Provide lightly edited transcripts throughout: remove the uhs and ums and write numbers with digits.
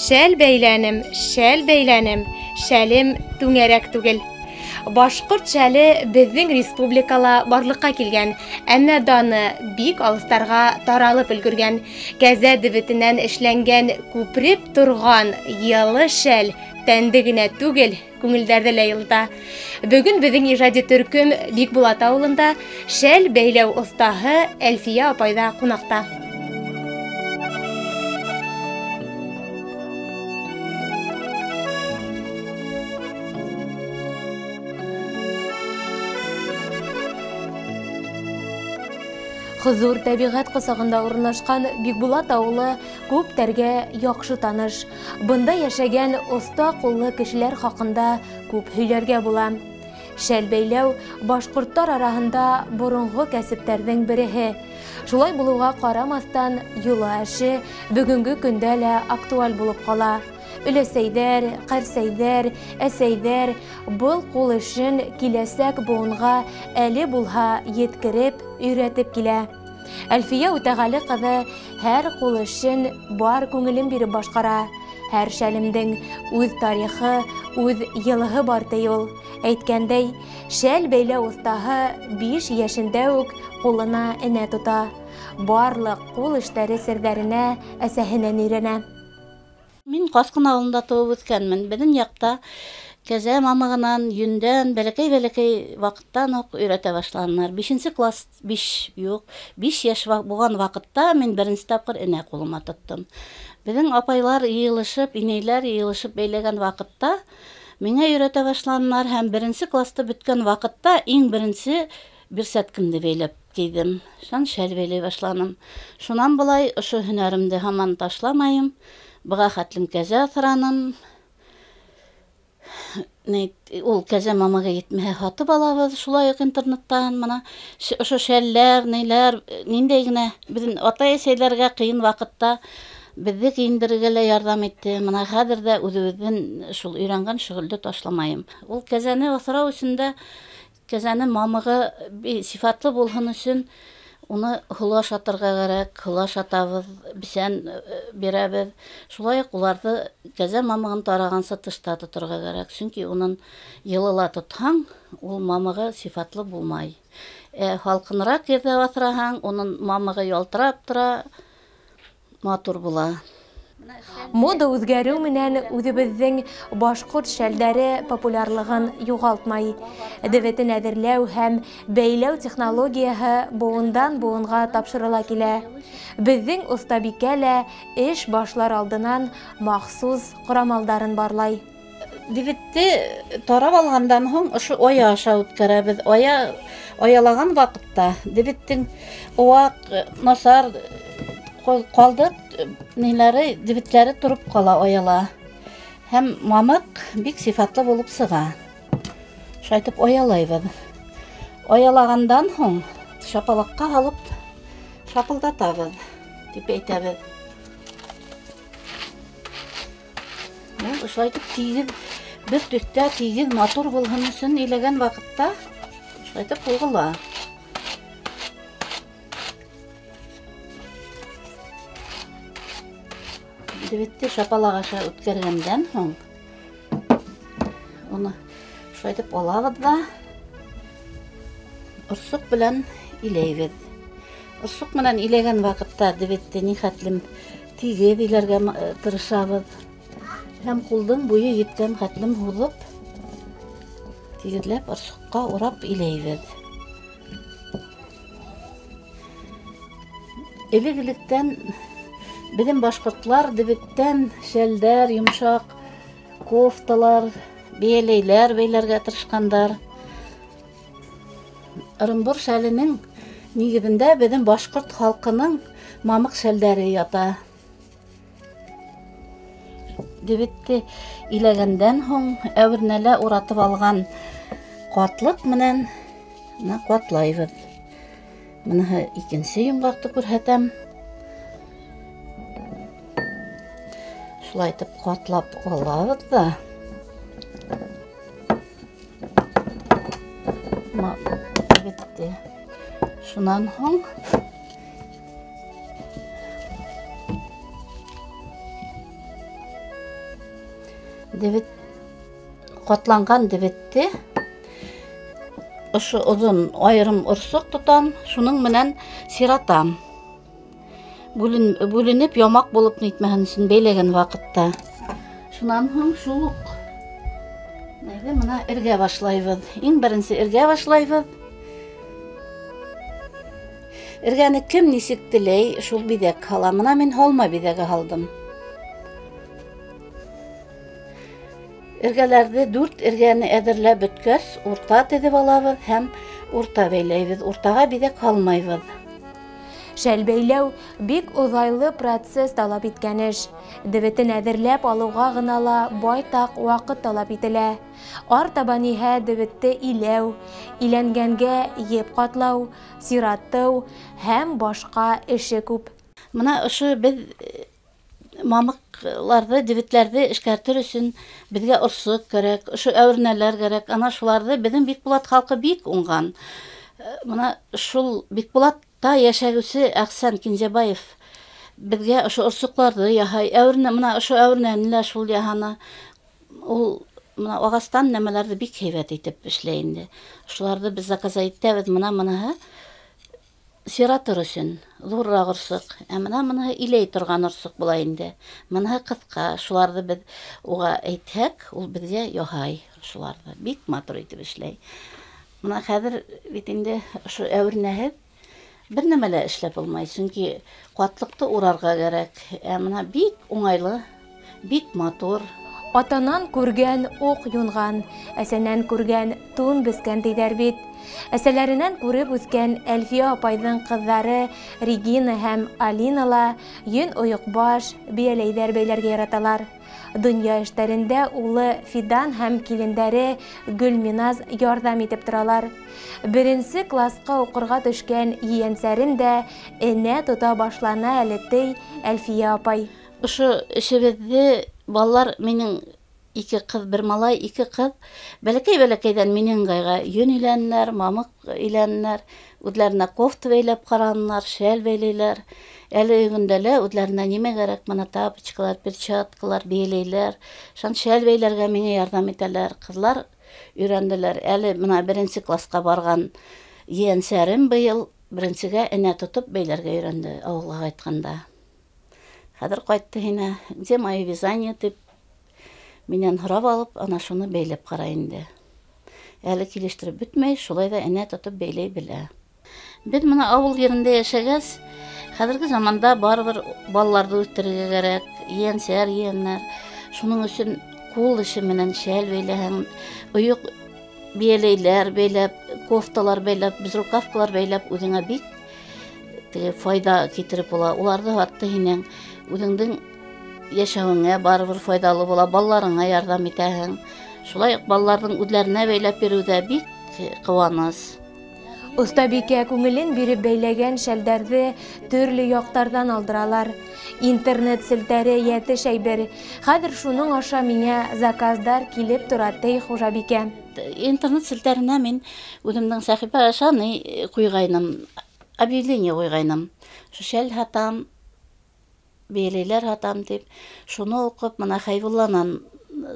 Шәл бәйләнем, шәлем түңәрәк түгел. Башкорт шәле безнең республикала барлыкка килгән, әмма даны бик алыстарга таралып өлгергән. Кәзә дебетеннән эшләнгән күприп торган йылы шәл тәнде генә түгел, күңелдәрдә лә йылда. Бүген безнең иҗади төркем Бикбулат авылында шәл бәйләү остаһы Әлфия апайда кунакта. Хозур табигать косагында урнашкан Бикбулат авылы күптәргә яхшы таныш. Бында яшәгән оста куллы кешеләр хакында күп һөйләргә була. Шәл бәйләү башкортлар арасында борынгы кәсептәрнең береһе. Шулай булуга карамастан, юлы эше бүгенге көндә лә актуаль булып кала. Өләсәйдәр, кәрсәйдәр, әсәйдәр был кул эшен киләсәк буынга әле булһа yetkirib, өйрәтеп килә. Әлфия Үтәгали кызы һәр кул эшен бар күңелен биреп башкара. Һәр шәлемдең үз тарихы, үз йылыһы бар ди ул. Әйткәндәй, шәл бәйләү остаһы 5 яшендә үк кулына энә тота. Барлык кул эшләре серләренә әсәһеннән өйрәнә. Мин Каскын авылында туып үскәнмен. Безнең якта кәзә мамыгынан, йөндән, бәләкәй вакыттан ук өйрәтә башлаганнар. 5 класс, 5 яшь булган вакытта мин беренче тапкыр энә кулыма тоттым. Безнең апайлар йыелышып, инәйләр йыелышып бәйләгән вакытта миңа өйрәтә башлаганнар һәм беренче класста беткән вакытта иң беренче бирсәткемне бәйләп кидем. Шәл бәйләй башладым. Шуннан булай ошо һөнәремне һаман ташламайым. Быга хәтлем кәзә сораным. Ул кәзә мамага етмәһә һатып алабыз, шулай ук интернеттан. Мына ошо шәлләр, нәйләр, ниндәй генә безнең ата-әсәйләргә кыен вакытта безне киендерергә лә ярдәм итте. Мына хәзер дә үзебезнең шул өйрәнгән шөгыльне ташламайым. Ул кәзәне асрау өчен кәзәнең мамыгы сифатлы булһын өчен уны хыла шатырга кирәк, хыла шатабыз, бисән бирәбез. Шулай ук уларны кәзә мамыгын тараганса тышта тотырга кирәк. Чөнки уның йылыла тотһаң, ул мамыгы сифатлы булмай. Халкынрак ердә асраһаң, уның мамыгы ялтырап тора, матур була. Мода үзгәрү менән үзебезнең башкорт шәлдәре популярлыгын югалтмай. Дәвәтен әзерләү һәм бәйләү технологияһы буындан буынга тапшырыла килә. Безнең остабикә лә эш башлар алдыннан махсус корамалдарын барлай. Дәвәтте тарап алгандан соң ошо ая аша үткәрәбез. Аялаган вакытта дәвәттең уак насар калды ниләре дәвәтләре турып кала аяла. Һәм мамык бик сифатлы булып сыга. Шайтып аялайбыз. Аялагандан соң шапалакка алып шапылдатабыз дип әйтәбез. Шайтып тигез бер төстә тигез матур булган өчен иләгән вакытта шайтып булгыла. Дәвәтте шапалагаша үткәргәндән соң уны шайтып алабыз да орсук белән иләйбез. Орсук менән иләгән вакытта дәвәтте нихәтлем тигез иләргә тырышабыз. Һәм кулдың буе yeткән хәтлем һузып, тигезләп орсукка урап иләйбез. Элек-электән безнең башкортлар дәвәттән шәлдәр, йомшак, кофталар, бәйләйләр бәйләргә тырышкандар. Ырымбур шәленең нигезендә безнең башкорт халкының мамык шәлдәре ята. Дәвәтте иләгәндән соң әвернәлә уратып алган катлык менән катлайбыз. Моны икенче йомгакты күрһәтәм. Шулай итеп катлап алабыз да. Бетте. Шуннан соң дебет катланган дебетте ошо озон айрым урсук тутам, шуның менән сиратам. Бүленеп ямак булып нитмәһен өчен бәйләгән вакытта. Шуннан һуң шул ук мына эргә башлайбыз. Иң беренче эргә башлайбыз. Эргәне кем нисек теләй, шул бидәк һала. Мына мин һалма бидәге һалдым. Эргәләрдә 4 эргәне әзерләп беткәч, урта тедеп алабыз һәм урта бәйләйбез. Уртага бидәк һалмайбыз. Шәл бәйләү бик узайлы процесс талап иткән эш. Дебетен әзерләп алуга гына ла байтак вакыт талап ителә. Артабан иһә дебетте иләү, иләнгәнгә еп катлау, сираттау һәм башка эше күп. Мына ошо без мамыкларда, дебетләрдә эшкәртер өчен безгә урсык кирәк, ошо әвернәләр кирәк. Ана шуларда безнең Бикбулат халкы бик уңган. Мына шул Бикбулатта яшәгүче Әхсән Кинҗәбаев безгә ошо урсыкларда яһай. Мына ошо әвернәне шул яһана. Ул мына агастан нәмәләрне бик һәйбәт итеп эшләй инде. Шуларда без заказ итәбез, моныһы сиратыр өчен зуррак урсык. Моныһы иләй торган урсык була инде. Моныһы кыска. Шуларда без уга әйтһәк, ул безгә яһай. Шуларда бик матур итеп эшләй. Мына хәзер бит инде ошо әвернәһе бер нәмәлә эшләп булмай, чөнки катлыкты урарга кирәк. Мына бик уңайлы, бик матур. Атанан күргән ук юнган, әсәнән күргән тун бескән дидәр бит. Әсәләреннән күреп үскән Әлфия апайның кызлары Регина һәм Алинала йөн оек баш, бияләйдәр бәйләргә яраталар. Дөнья эшләрендә улы Фидан һәм килендәре Гөлминаз ярдәм итеп торалар. Беренче класска укырга төшкән yeğensәрен дә энә тота башлана әле тей Әлфия апай. Ошо эшебезде балалар минең 2 кыз, 1 малай, 2 кыз бәләкәй-бәләкәйдән минең гайга йөн иләннәр, мамык иләннәр, үзләренә кофта бәйләп караннар, шәл бәйләйләр. Әле өйгөндәлә үзләренә нимә кирәк, моны тапочкалар, перчаткалар бәйләйләр. Шан шәл бәйләргә миңа ярдәм итәләр. Кызлар өйрәнделәр. Әле мына 1 класска барган yeğensәрем быел 1-гә энә тотып бәйләргә өйрәнде, авылга кайтканда. Хәзер кайтты һине, где мои вязание дип миннән һорап алып, ана шуны бәйләп карый инде. Әле килештереп бетмәй, шулай да энә тотып бәйләй белә. Без моны авыл yerендә яшәгәс, хәзерге заманда барыбер балаларны үстерергә кирәк, yeğenнәр. Шуның өчен кул эше менән шәл бәйләһәң, оек бияләйләр бәйләп, кофталар бәйләп, безрукавкалар бәйләп үзеңә бик файда китереп була. Уларны хатта һинең үзеңнең яшәвеңә барыбер файдалы була, балаларыңа ярдәм итәһең. Шулай ук балаларның үзләренә бәйләп бирүдә бик куаныс. Остабикә күңелен биреп бәйләгән шәлдәрне төрле яктардан алдыралар. Интернет селтәре ятеш әйбер. Хәзер шуның аша миңа заказдар килеп тора тей Хужабикә. Интернет селтәренә мин үземнең сәхифә ашаны куйгайным, объявление куйгайным. Шәл хатам, бәйләйләр хатам дип, шуны укып, мына Хайвулланан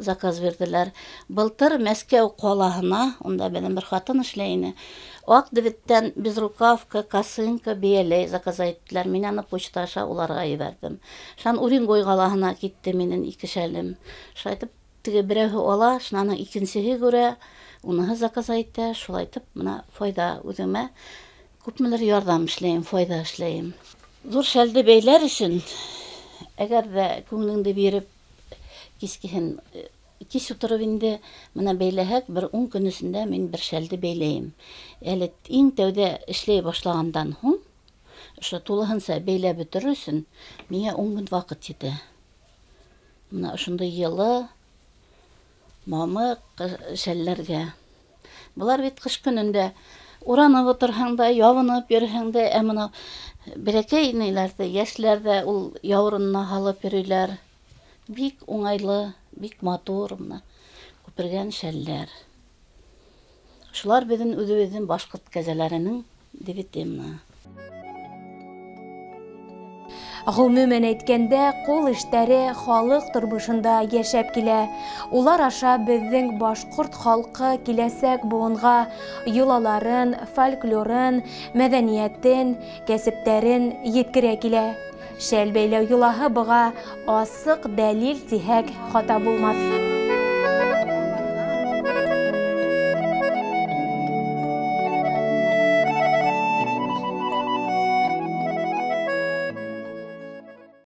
заказ берделәр. Былтыр Мәскәү калаһына, онда белән бер хатын эшләйне. Ак диветтән безрукавка, косынка, бәйләй заказ иттеләр. Мин аны почта аша уларга җибәрдем. Шан Уренгой калаһына китте минем 2 шәлем. Шайтып, теге берәү ала, шуның икенчеһе күрә, уныһы заказ итә, шулай итеп, мына файда үземә күпмелер ярдәм эшләйм, файда эшләйм. Зур шәлде бәйләр өчен әгәр дә күңелеңде биреп кискеһен кич утырып инде менә бәйләһәк, бер 10 көн эчендә мин бер шәлде бәйләйм. Әле иң тәүдә эшләй башлагандан һуң, ошо тулыһынча бәйләп бетерү өчен миңа 10 көн вакыт җитә. Менә ошондай йылы мамык шәлләргә. Булар бит кыш көнендә уранып утырһаң да, ябынып йөрһәң дә, менә бәләкәй нәйләрдә, яшьләрдә ул яурынына һалып йөриләр. Бик уңайлы, бик матур мына күпергән шәлләр. Шулар безнең үзебезнең башкорт кәҗәләренең дивитемна. Гомумән әйткәндә, кул эшләре халык тормышында яшәп килә. Улар аша безнең башкорт халкы киләсәк буынга йолаларын, фольклорын, мәдәниятен, кәсептәрен yetkерә килә. Шәл бәйләү йолаһы быга асык дәлил тиһәк хата булмас.